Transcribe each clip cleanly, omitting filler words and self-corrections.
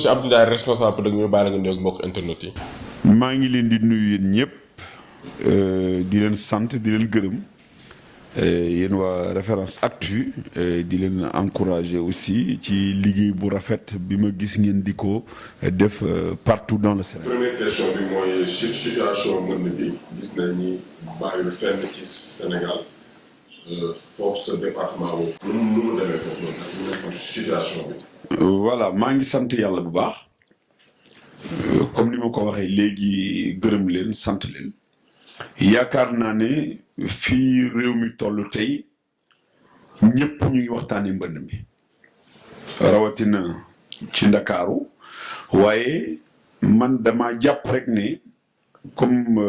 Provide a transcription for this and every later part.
monsieur Abdoulaye responsable politique ñu bàyyi la nga nuyoog mbokk internet yi. maa ngi leen di nuyu yéen ñëpp di leen sant di leen gërëm yéen waa Référence Actu di leen encourager aussi ci liggéey bu rafet bi ma gis ngeen di ko def partout dans le Sénégal. première question bi mooy situation mbënd bi gis nañ ni bàyyiwul fenn ci Sénégal foofu sa département boobu. nu mu demee foofu noonu parce que ñu xam situation bi. voilà maa ngi sant yàlla bu baax comme ni ma ko waxee léegi gërëm leen sant leen yaakaar naa ne fii réew mi toll tey ñëpp ñu ngi waxtaanee mbënd mi rawatina ci Ndakaaru waaye man dama jàpp rek ne comme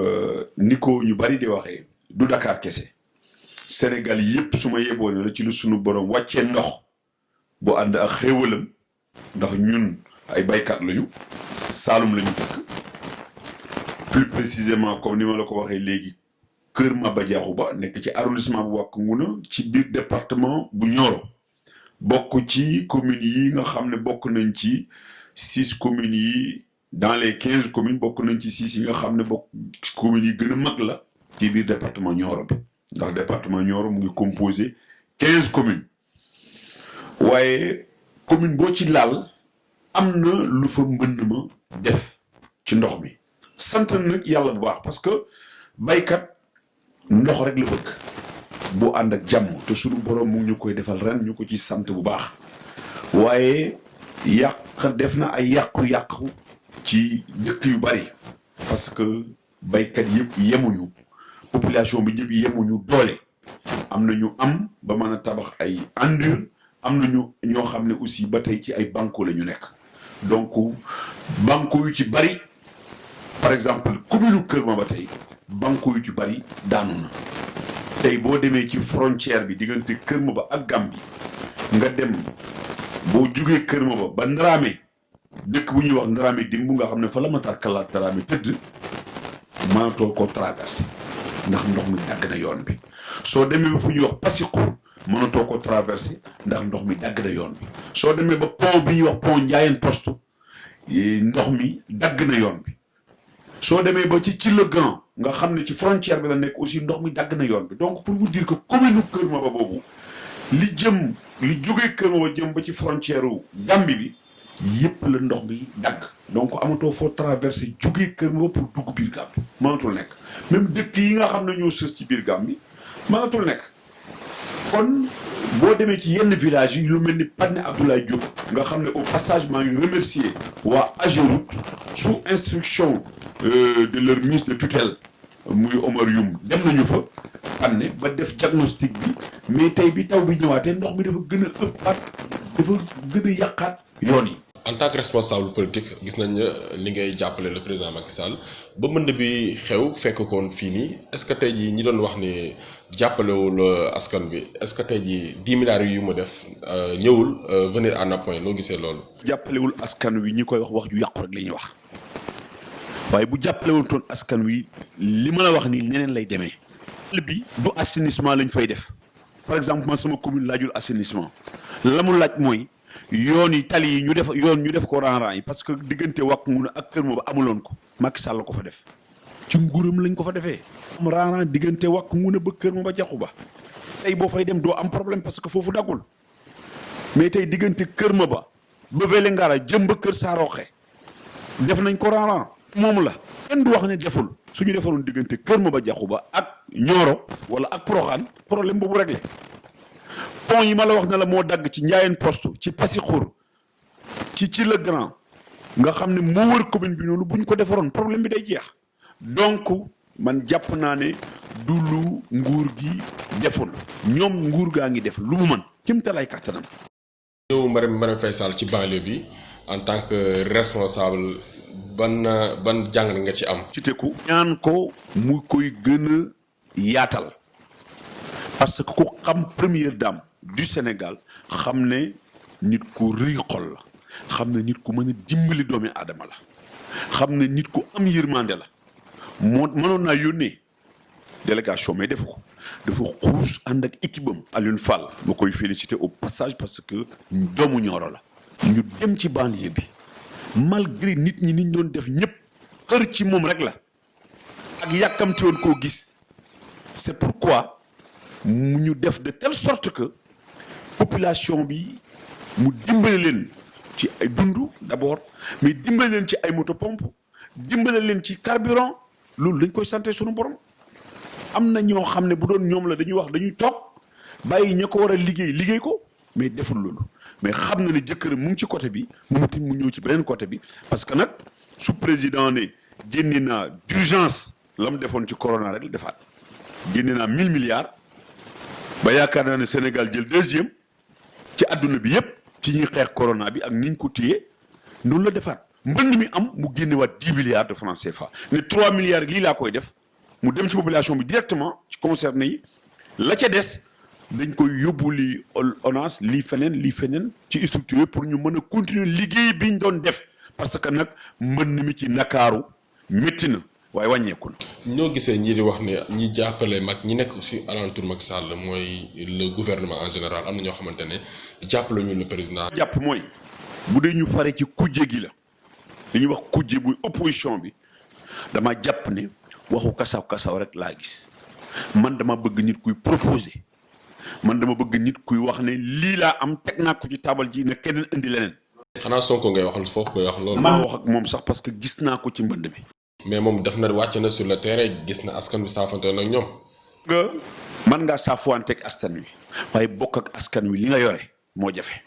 ni ko ñu bari di waxee du Dakar kese Sénégal yëpp su ma yeboone la ci lu sunu borom wàccee ndox bu ànd ak xéewalam ndax ñun ay baykat lañu Saalum lañu dëkk plus précisément comme ni ma la ko waxee léegi Kër Maba Diakhou Ba nekk ci arrondissement bu Wack Ngouna ci biir département bu Nioro bokk ci communes yi nga xam ne bokk nañ ci 6 communes yi dans les 15 communes bokk nañ ci 6 yi nga xam ne bokk communes yi gën a mag la ci biir département Nioro bi ndax département Nioro mu ngi composé 15 communes waaye commune boo ci laal am na lu fa mbënd ma def ci ndox mi sant nag yàlla bu baax parce que baykat ndox rek la bëgg bu ànd ak jàmm te suñu borom mu ngi ñu koy defal ren ñu ko ci sant bu baax waaye def na ay yàqu-yàqu ci dëkk yu bari parce que baykat yëpp yemuñu population bi yëpp yemuñu doole am na ñu am ba mën a tabax ay andur am na ñoo xam ne aussi ba tey ci ay banques la ñu nekk donc banques yu ci bari par exemple commune Kër Maba tey banques yu ci bari daanu na tey boo demee ci frontière bi diggante Kër Maba ak Gambie nga dem boo jugee Kër Maba ba Ndramé dëkk bu ñuy wax Ndramé dimbu nga xam ne fa la Matar Kalaat Ndramé tëdd mënatoo ko traversé ndax ndox mi dagg na yoon bi soo demee ba fu ñuy wax Passiko mënatoo ko traversé ndax ndox mi dagg na yoon bi soo demee ba pont bi ñuy wax pont Ndiayène Poste ndox mi dagg na yoon bi soo demee ba ci le Grand nga xam ne ci frontière bi la nekk aussi ndox mi dagg na yoon bi donc pour vous dire que commune Kër Maba boobu li jógee Kër Maba jëm ba ci frontière u Gambie bi yépp la ndox mi dagg donc amatoo foo traversé jógee Kër Maba pour dugg biir Gambie mënatul nekk même dëkk yi nga xam ne ñoo sës ci biir Gambie mënatul nekk kon boo demee ci yenn village yi lu mel ni Padne Abdoulaye Diop nga xam ne au passage maa ngi remercier waa Ageroute sous instruction de leur ministre de tutelle muy Omar Youm dem nañu fa Padne ba def diagnostic bi mais tey bi taw bi ñëwaatee ndox mi dafa gën a ëppaat dafa gën a yàqaat yoon yi. en tant que responsable politique gis nañ li ngay jàppale le président Macky Sall ba mbënd bi xew fekk koon fii nii est-ce que tey jii ñi doon wax ni jàppalewul askan bi est-ce que tey jii 10 milliards yu mu def ñëwul venir en appoint loo gisee loolu. jàppalewul askan wi ñi koy wax ju yàqu rek la ñuy wax waaye bu jàppalewul toon askan wi li ma la wax nii neneen lay demee. bi du assainissement lañ fay def par exemple man sama commune laajul assainissement la mu laaj mooy. yoon yi tali yi ñu def ko rang-rang yi parce que diggante Wack Ngouna ak Kër Maba amuloon ko Macky Sall la ko fa def ci nguuram lañ ko fa defee am rang-rang diggante Wack Ngouna ba Kër Maba Diakhou Ba tey boo fay dem doo am problème parce que foofu daggul mais tey diggante Kër Maba ba Vélingara jëm ba Kër Saroxe def nañ ko rang-rang moom la kenn du wax ne deful suñu defaroon diggante Kër Maba Diakhou Ba ak Nioro wala ak Proxaan problème boobu réglé pont yi ma la wax na la moo dagg ci Ndiayène Poste ci Passikour ci le Grand nga xam ne moo wër commune bi noonu bu ñu ko defaroon problème bi day jeex donc man jàpp naa ne du lu nguur gi deful ñoom nguur gaa ngi def lu mu mën kim talaay kàttanam. ñëw Marième Faye Sall ci banlieue bi en tant que responsable ban jàngat nga ci am. ci teku ñaan ko mu koy gën a yaatal parce que ku xam première dame du Sénégal xam ne nit ku rëy xol la xam ne nit ku mën a dimbali doomi aadama la xam ne nit ku am yërmande la moo mënoon naa yónnee délégation mais defu ko dafa xuus ànd ak équipe am Alioune Fall ma koy féliciter au passage parce que doomu Nioro la ñu dem ci banlieue bi malgré nit ñi niñ doon def ñëpp xër ci moom rek la ak yàkkamti woon koo gis. C'est pourquoi mu ñu def de telle sorte que population bi mu dimbale leen ci ay dund d'abord mais dimbale leen ci ay moto pompe dimbale leen ci carburant loolu dañ koy santé sunu borom. am na ñoo xam ne bu doon ñoom la dañuy wax dañuy toog bàyyi ña ko war a liggéey ko mais deful loolu mais xam na ne jëkkëram mu ngi ci côté bi mu tim mu ñëw ci beneen côté bi parce que nag su président ne génne naa d'urgence la mu defoon ci corona rek la defaat génne naa 1000 milliards ba yaakaar naa ne Sénégal jël deuxième ci àdduna bi yépp ci ñuy xeex corona bi ak niñ ko téye noonu la defaat mbënd mi am mu génnewaat 10 milliards de francs CFA ne 3 milliards lii laa koy def mu dem ci population bi directement ci concerné yi la ca des dañ koy yóbbu lii ONAS lii feneen ci structure pour ñu mën a continuer liggéey bi ñu doon def parce que nag mbënd mi ci Ndakaaru métti na waaye wàññeeku na. ñoo gisee ñii di wax ne ñi jàppale mag ñi nekk ci alentour Macky Sall mooy le gouvernement en général am na ñoo xamante ne jàppale ñu le président. jàpp mooy bu dee ñu fare ci kujje gi la li ñuy wax kujje buy opposition bi dama jàpp ne waxu kasaw rek laa gis man dama bëgg nit kuy proposer man dama bëgg nit kuy wax ne lii laa am teg naa ko ci taabal ji ne keneen indi leneen. xanaa Sonko ngay waxal foofu koy wax loolu. maa wax ak moom sax parce que gis naa ko ci mbënd mi. mais moom def na wàcc na sur le terrain gis na askan wi saafante nag ñoom. nga man ngaa saafuwanteeg askan wi waaye bokk ak askan wi li nga yore moo jafe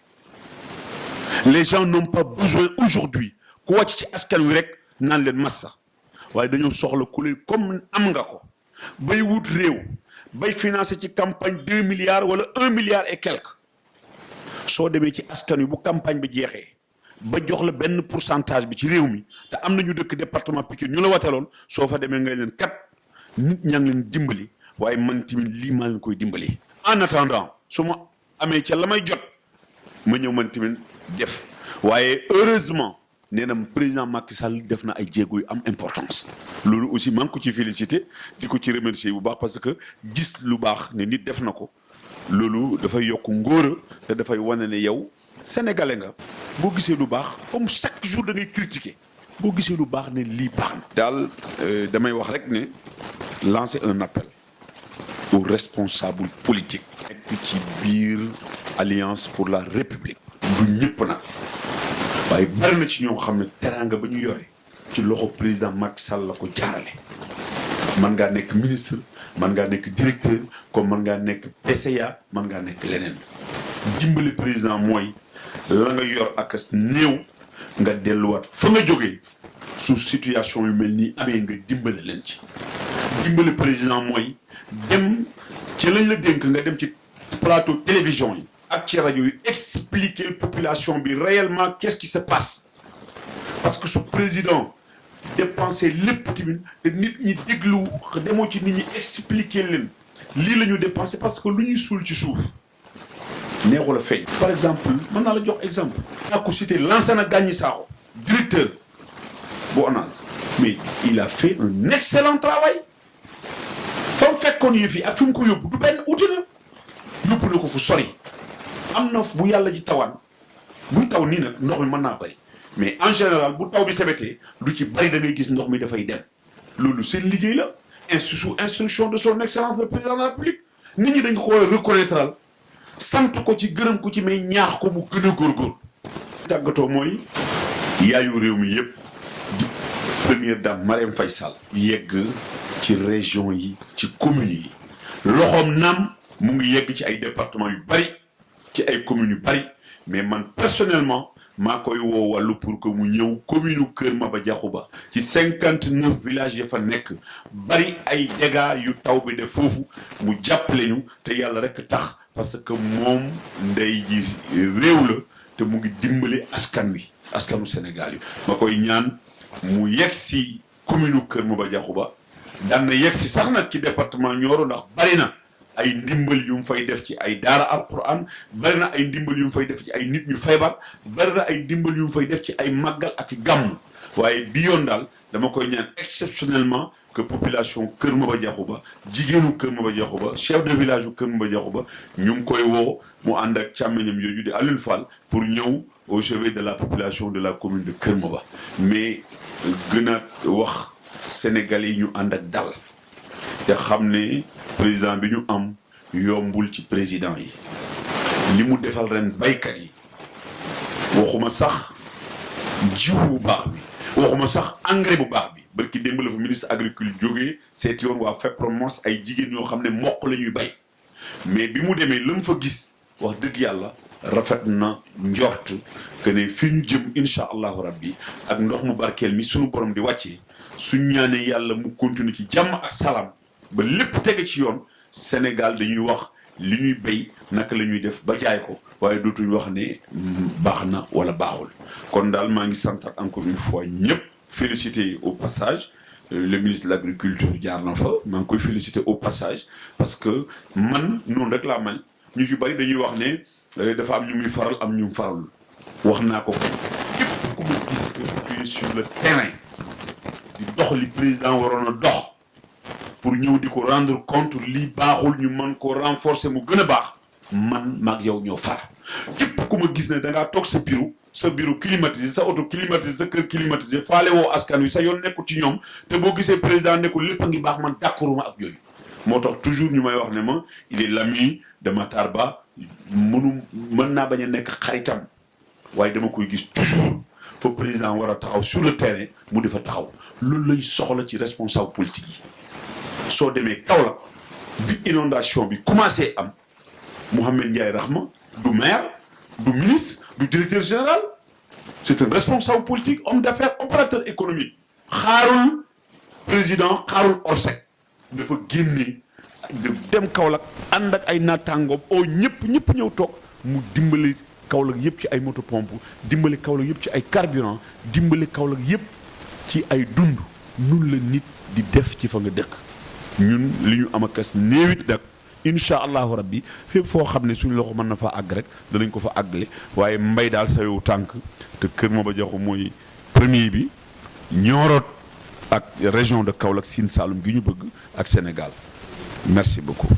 les gens n'ont pas besoin aujourd'hui ku wàcc ci askan wi rek naan leen massa waaye dañoo soxla ku leen comme am nga ko bay wut réew bay financer ci campagne 2 milliards wala 1 milliard et quelque soo demee ci askan wi bu campagne bi jeexee ba jox la benn pourcentage bi ci réew mi te am na ñu dëkk département Pikine ñu la wataloon soo fa demee ngay leen kat nit ñaa ngi leen dimbali waaye man tamit lii maa leen koy dimbali. en attendant su ma amee ca la may jot ma ñëw man tamit def waaye heureusement nee na président Macky Sall def na ay jéego yu am importance loolu aussi maa ngi ko ci félicité di ko ci remercier bu baax parce que gis lu baax ne nit def na ko loolu dafay yokk ngóora te dafay wane ne yow. Sénégalais nga boo gisee lu baax comme chaque jour da ngay critiquer boo gisee lu baax ne lii baax na. daal damay wax rek ne lancer un appel aux responsables politiques. nekk ci biir alliance pour la république. du ñëpp nag waaye bari na ci ñoo xam ne teraanga ba ñu yore ci loxo président Macky Sall la ko jaarale. man ngaa nekk ministre man ngaa nekk directeur comme man ngaa nekk PCA man ngaa nekk leneen dimbali président mooy. la nga yor ak néew nga delluwaat fa nga jógee su situation yu mel nii amee nga dimbale leen ci dimbale président mooy dem ci lañ la dénk nga dem ci plateau télévision yi ak ci rajo yu expliquer population bi réellement qu'est-ce qui se passe parce que su président dépenser lépp tamit te nit ñi déglu demoo ci nit ñi expliquer leen lii la ñu dépensé parce que lu ñuy suul ci suuf neexul a feeñ. par exemple mën naa la jox exemple. naa ko cité Lansana Gagny Sakho directeur bu ONAS mais il a fait un excellent travail fa mu fekkoon yëf yi ak fi mu ko yóbbu du benn uti na yóbbu na ko fu sori am na bu yàlla ji tawaan buy taw nii nag ndox mi mën naa bëri mais en général bu taw bi sebetee lu ci bëri da ngay gis ndox mi dafay dem loolu seen liggéey la sous instruction de son excellence le président de la République nit ñi dañ ko war a reconnaître sant ko ci gërëm ko ci mais ñaax ko mu gën a góorgóorlu. tàggatoo mooy yaayu réew mi yëpp di première dame Marème Faye Sall yegg ci région yi ci communes yi loxoom naam mu ngi yegg ci ay départements yu bari ci ay communes yu bari mais man personnellement maa koy woo wàllu pour que mu ñëw commune Kër Maba Diakhou Ba ci 59 villages ya fa nekk bari ay dégâts yu taw bi def foofu mu jàppale ñu te yàlla rek tax parce que moom ndey ji réew la te mu ngi dimbali askan wi askanu Sénégal yi ma koy ñaan mu yegg si commune Kër Maba Diakhou Ba daan na yegg si sax nag ci département Nioro ndax bari na ay ndimbal yu mu fay def ci ay daara alquran bari na ay ndimbal yu mu fay def ci ay nit ñu feebar bari na ay ndimbal yu mu fay def ci ay màggal ak gàmm waaye bi yoon daal dama koy ñaan exceptionnellement que population Kër Maba Diakhou Ba jigéenu Kër Maba Diakhou Ba chef de village u Kër Maba Diakhou Ba ñu ngi koy woo mu ànd ak càmmeñam yooyu di Alioune Fall pour ñëw au chevet de la population de la commune de Kër Maba mais gën a wax Sénégalais yi ñu ànd ak dal te xam ne président bi ñu am yombul ci président yi li mu defal ren baykat yi waxuma sax jiw bu baax bi waxuma sax engrais bu baax bi barki démb la fa ministre agriculture jógee seeti yoon waa FEPROMOS ay jigéen ñoo xam ne mboq la ñuy bay mais bi mu demee la mu fa gis wax dëgg yàlla rafet na njort que ne fi ñu jëm incha allahu rabbi ak ndox mu barkeel mi sunu borom di wàccee suñ ñaanee yàlla mu continue ci jàmm ak salaam ba lépp tege ci yoon Sénégal dañuy wax li ñuy béy naka la ñuy def ba jaay ko waaye dootuñu wax ne baax na wala baaxul kon daal maa ngi santat encore une fois ñëpp féliciter au passage le ministre de l'agriculture jaar na fa maa ngi koy féliciter au passage parce que man noonu rek laa mel ñu ci bari dañuy wax ne dafa am ñu muy faral am ñu faralul wax naa ko képp ku ma gis que je suis sur le terrain di dox li président waroon a dox pour ñëw di ko rendre compte lii baaxul ñu mën ko renforcer mu gën a baax man maag yow ñoo far képp ku ma gis ne da ngaa toog sa bureau climatisé sa auto climatisé sa kër climatisé faale woo askan wi sa yoon nekkul ci ñoom te boo gisee président nekkul lépp a ngi baax man d'accorduma ak yooyu moo tax toujours ñu may wax ne ma il est l'ami de Matar Ba mën naa bañ a nekk xaritam waaye dama koy gis toujours fa président war a taxaw sur le terrain mu defa taxaw loolu lañ soxla ci responsable politique yi soo demee Kaolack bi inondation bi commencé am Mouhamed Ndiaye Rahma du maire du ministre du directeur général c'est un responsable politique homme d'affaires opérateur économique xaarul président xaarul Orsec dafa génne dem Kaolack ànd ak ay naataangoom oo ñëpp ñëw toog mu dimbali Kaolack yëpp ci ay moto pompe dimbali Kaolack yëpp ci ay carburant dimbali Kaolack yëpp ci ay dund nun la nit di def ci fa nga dëkk ñun li ñu am akas néewit nag incha allahu rabbi fépp foo xam ne suñu loxo mën na fa àgg rek danañ ko fa àggale waaye mbay daal sa yow tànk te Kër Maba Diakhou mooy premier bi Nioro ak région de Kaolack Sine Saloum gi ñu bëgg ak Sénégal merci beaucoup